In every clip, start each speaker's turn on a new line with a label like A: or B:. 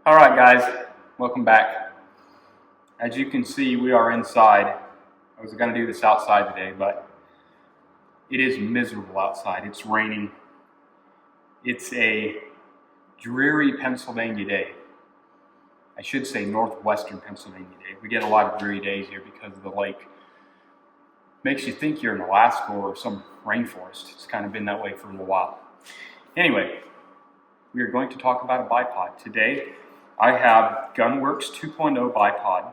A: All right, guys, welcome back. As you can see, we are inside. I was going to do this outside today, but it is miserable outside. It's raining. It's a dreary Pennsylvania day. I should say northwestern Pennsylvania day. We get a lot of dreary days here because of the lake. Makes you think you're in Alaska or some rainforest. It's kind of been that way for a little while. Anyway, we are going to talk about a bipod. Today, I have Gunwerks 2.0 bipod.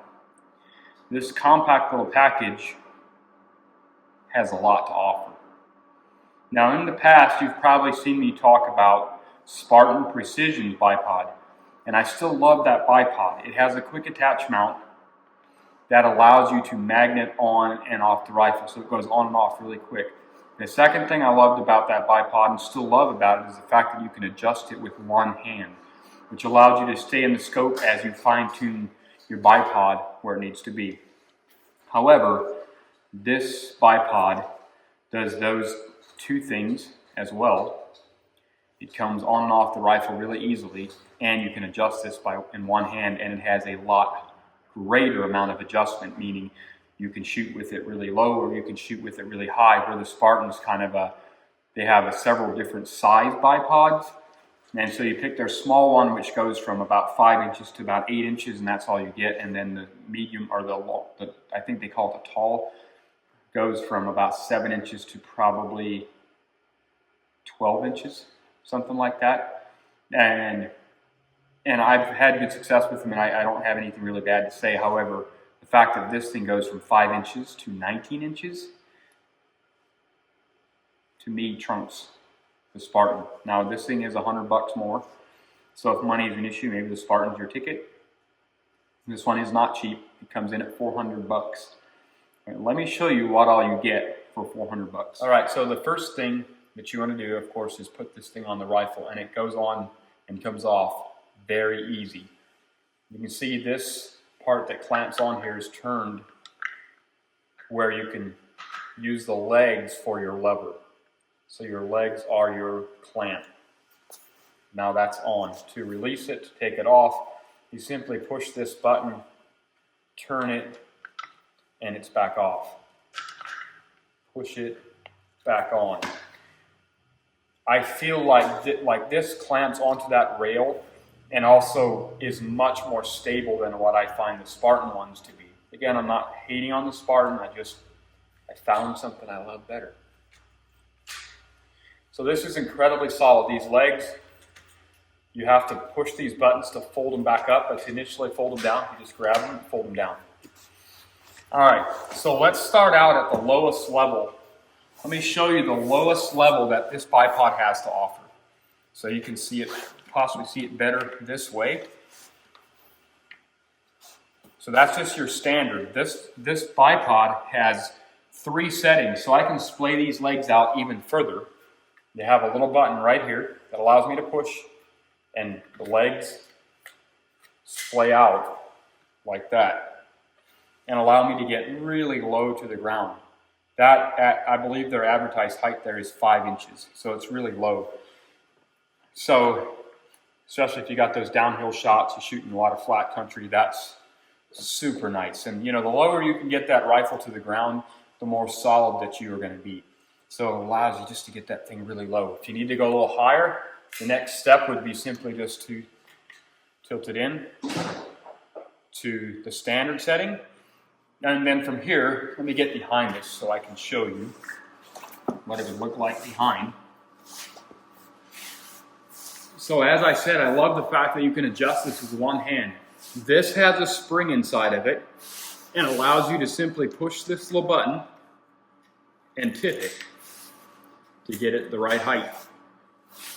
A: This compact little package has a lot to offer. Now, in the past, you've probably seen me talk about Spartan Precision's bipod, and I still love that bipod. It has a quick attach mount that allows you to magnet on and off the rifle, so it goes on and off really quick. The second thing I loved about that bipod and still love about it is the fact that you can adjust it with one hand, which allows you to stay in the scope as you fine-tune your bipod where it needs to be. However, this bipod does those two things as well. It comes on and off the rifle really easily, and you can adjust this in one hand, and it has a lot greater amount of adjustment, meaning you can shoot with it really low or you can shoot with it really high, where the Spartan's they have several different size bipods. And so you pick their small one, which goes from about 5 inches to about 8 inches, and that's all you get. And then the medium, or I think they call it the tall, goes from about 7 inches to probably 12 inches, something like that. And I've had good success with them, and I don't have anything really bad to say. However, the fact that this thing goes from 5 inches to 19 inches, to me, trumps the Spartan. Now, this thing is $100 more, so if money is an issue, maybe the Spartan's your ticket. This one is not cheap. It comes in at $400. Right, let me show you what all you get for $400. All right, so the first thing that you want to do, of course, is put this thing on the rifle, and it goes on and comes off very easy. You can see this part that clamps on here is turned where you can use the legs for your lever. So your legs are your clamp. Now that's on. To release it, to take it off, you simply push this button, turn it, and it's back off. Push it back on. I feel like this clamps onto that rail and also is much more stable than what I find the Spartan ones to be. Again, I'm not hating on the Spartan, I found something I love better. So this is incredibly solid. These legs, you have to push these buttons to fold them back up, but to initially fold them down, you just grab them and fold them down. All right, so let's start out at the lowest level. Let me show you the lowest level that this bipod has to offer. So you can see it, possibly see it better this way. So that's just your standard. This bipod has 3 settings, so I can splay these legs out even further. You have a little button right here that allows me to push, and the legs splay out like that and allow me to get really low to the ground. I believe their advertised height there is 5 inches, so it's really low. So, especially if you got those downhill shots, you shoot in a lot of flat country, that's super nice. And the lower you can get that rifle to the ground, the more solid that you are going to be. So it allows you just to get that thing really low. If you need to go a little higher, the next step would be simply just to tilt it in to the standard setting. And then from here, let me get behind this so I can show you what it would look like behind. So as I said, I love the fact that you can adjust this with one hand. This has a spring inside of it and allows you to simply push this little button and tip it to get it the right height.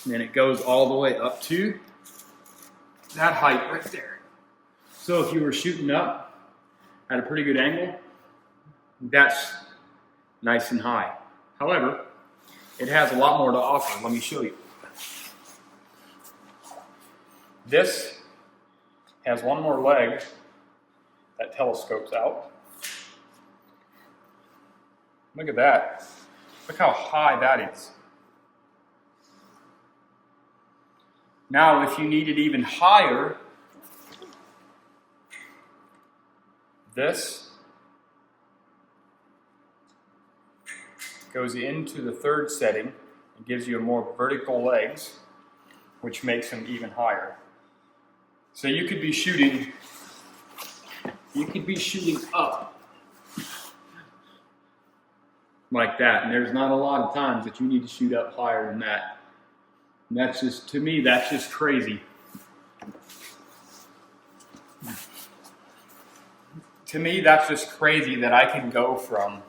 A: And then it goes all the way up to that height right there. So if you were shooting up at a pretty good angle, that's nice and high. However, it has a lot more to offer. Let me show you. This has one more leg that telescopes out. Look at that. Look how high that is. Now, if you need it even higher, This goes into the third setting and gives you a more vertical legs, which makes them even higher. So you could be shooting up like that, and there's not a lot of times that you need to shoot up higher than that. And that's just, to me, that's just crazy. To me, that's just crazy that I can go from,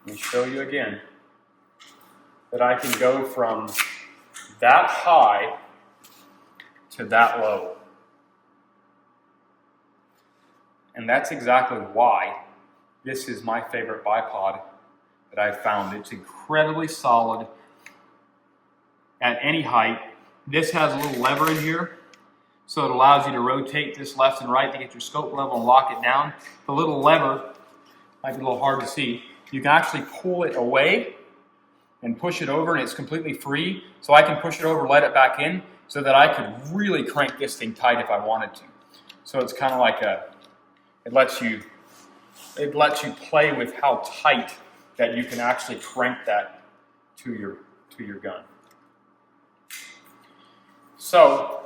A: let me show you again, that I can go from that high to that low. And that's exactly why this is my favorite bipod that I've found. It's incredibly solid at any height. This has a little lever in here, so it allows you to rotate this left and right to get your scope level and lock it down. The little lever might be a little hard to see. You can actually pull it away and push it over, and it's completely free. So I can push it over, let it back in, so that I could really crank this thing tight if I wanted to. So it's kind of like it lets you play with how tight that you can actually crank that to your gun. So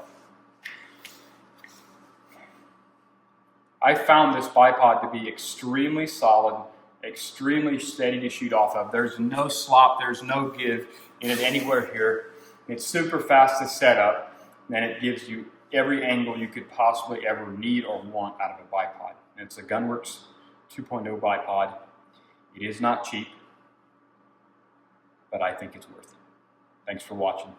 A: I found this bipod to be extremely solid, extremely steady to shoot off of. There's no slop, there's no give in it anywhere here. It's super fast to set up, and it gives you every angle you could possibly ever need or want out of a bipod. And it's a Gunwerks 2.0 bipod. It is not cheap, but I think it's worth it. Thanks for watching.